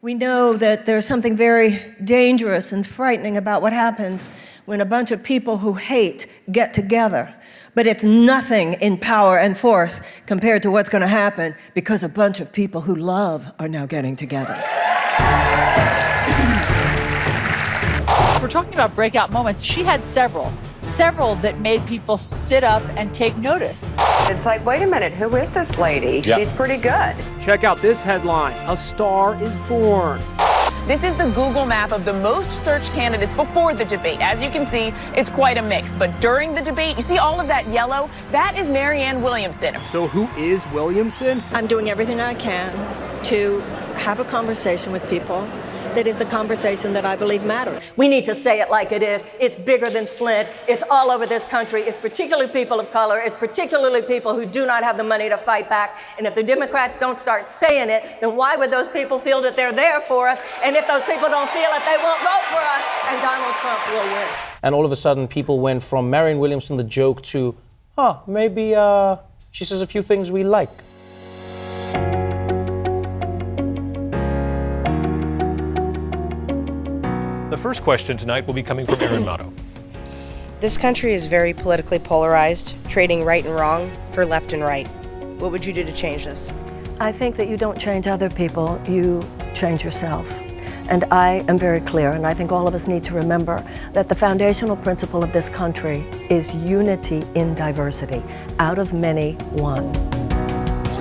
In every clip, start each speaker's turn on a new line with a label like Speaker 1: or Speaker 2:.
Speaker 1: We know that there's something very dangerous and frightening about what happens when a bunch of people who hate get together. But it's nothing in power and force compared to what's going to happen because a bunch of people who love are now getting together.
Speaker 2: If we're talking about breakout moments, she had several that made people sit up and take notice.
Speaker 3: It's like, wait a minute, who is this lady?
Speaker 4: Yep.
Speaker 3: She's pretty good.
Speaker 5: Check out this headline: a star is born.
Speaker 6: This is the Google map of the most searched candidates before the debate. As you can see, it's quite a mix. But during the debate, you see all of that yellow? That is Marianne Williamson.
Speaker 5: So who is Williamson?
Speaker 1: I'm doing everything I can to have a conversation with people that is the conversation that I believe matters. We need to say it like it is. It's bigger than Flint. It's all over this country. It's particularly people of color. It's particularly people who do not have the money to fight back. And if the Democrats don't start saying it, then why would those people feel that they're there for us? And if those people don't feel it, they won't vote for us, and Donald Trump will win.
Speaker 7: And all of a sudden, people went from Marianne Williamson, the joke, to, maybe she says a few things we like.
Speaker 8: The first question tonight will be coming from Aaron Motto.
Speaker 9: This country is very politically polarized, trading right and wrong for left and right. What would you do to change this?
Speaker 1: I think that you don't change other people, you change yourself. And I am very clear, and I think all of us need to remember that the foundational principle of this country is unity in diversity. Out of many, one.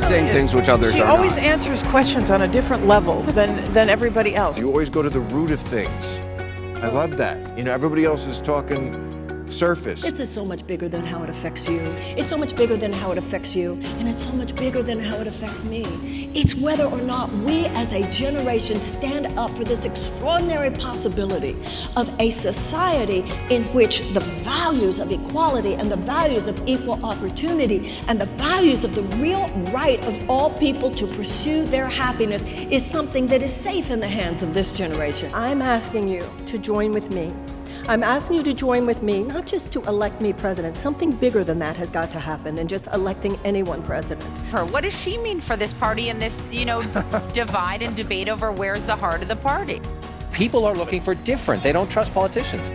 Speaker 4: Saying things which others are not.
Speaker 10: She always answers questions on a different level than everybody else.
Speaker 11: You always go to the root of things. I love that. You know, everybody else is talking surface.
Speaker 1: This is so much bigger than how it affects you. It's so much bigger than how it affects you. And it's so much bigger than how it affects me. It's whether or not we as a generation stand up for this extraordinary possibility of a society in which the values of equality and the values of equal opportunity and the values of the real right of all people to pursue their happiness is something that is safe in the hands of this generation. I'm asking you to join with me. I'm asking you to join with me, not just to elect me president. Something bigger than that has got to happen than just electing anyone president.
Speaker 12: What does she mean for this party and this, divide and debate over where's the heart of the party?
Speaker 7: People are looking for different. They don't trust politicians.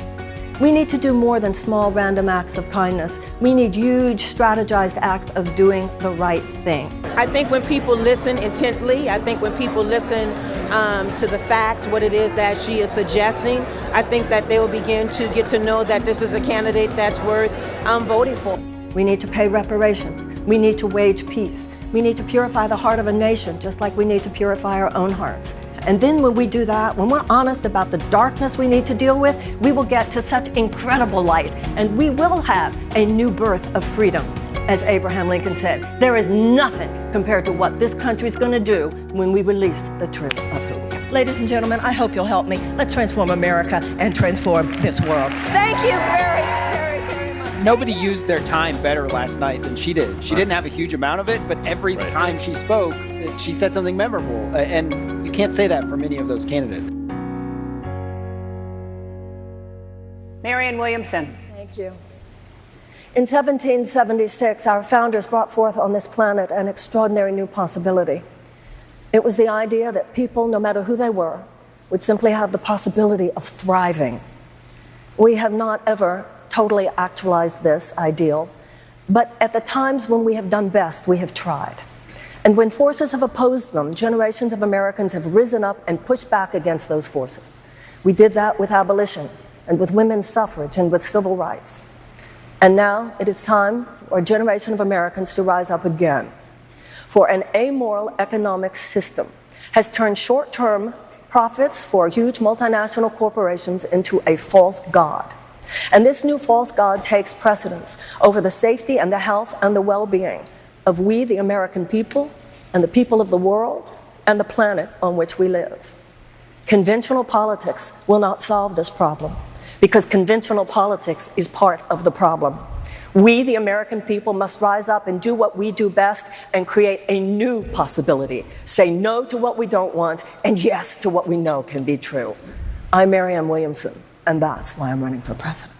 Speaker 1: We need to do more than small random acts of kindness. We need huge strategized acts of doing the right thing.
Speaker 10: I think when people listen intently, I think when people listen to the facts, what it is that she is suggesting, I think that they will begin to get to know that this is a candidate that's worth voting for.
Speaker 1: We need to pay reparations. We need to wage peace. We need to purify the heart of a nation, just like we need to purify our own hearts. And then when we do that, when we're honest about the darkness we need to deal with, we will get to such incredible light, and we will have a new birth of freedom. As Abraham Lincoln said, there is nothing compared to what this country's going to do when we release the truth of who we are. Ladies and gentlemen, I hope you'll help me. Let's transform America and transform this world. Thank you very, very, very much.
Speaker 5: Nobody used their time better last night than she did. She didn't have a huge amount of it, but every time she spoke, she said something memorable. And you can't say that for many of those candidates.
Speaker 3: Marianne Williamson.
Speaker 1: Thank you. In 1776, our founders brought forth on this planet an extraordinary new possibility. It was the idea that people, no matter who they were, would simply have the possibility of thriving. We have not ever totally actualized this ideal, but at the times when we have done best, we have tried. And when forces have opposed them, generations of Americans have risen up and pushed back against those forces. We did that with abolition, and with women's suffrage, and with civil rights. And now it is time for a generation of Americans to rise up again. For an amoral economic system has turned short-term profits for huge multinational corporations into a false god. And this new false god takes precedence over the safety and the health and the well-being of we, the American people, and the people of the world, and the planet on which we live. Conventional politics will not solve this problem, because conventional politics is part of the problem. We, the American people, must rise up and do what we do best and create a new possibility. Say no to what we don't want and yes to what we know can be true. I'm Marianne Williamson, and that's why I'm running for president.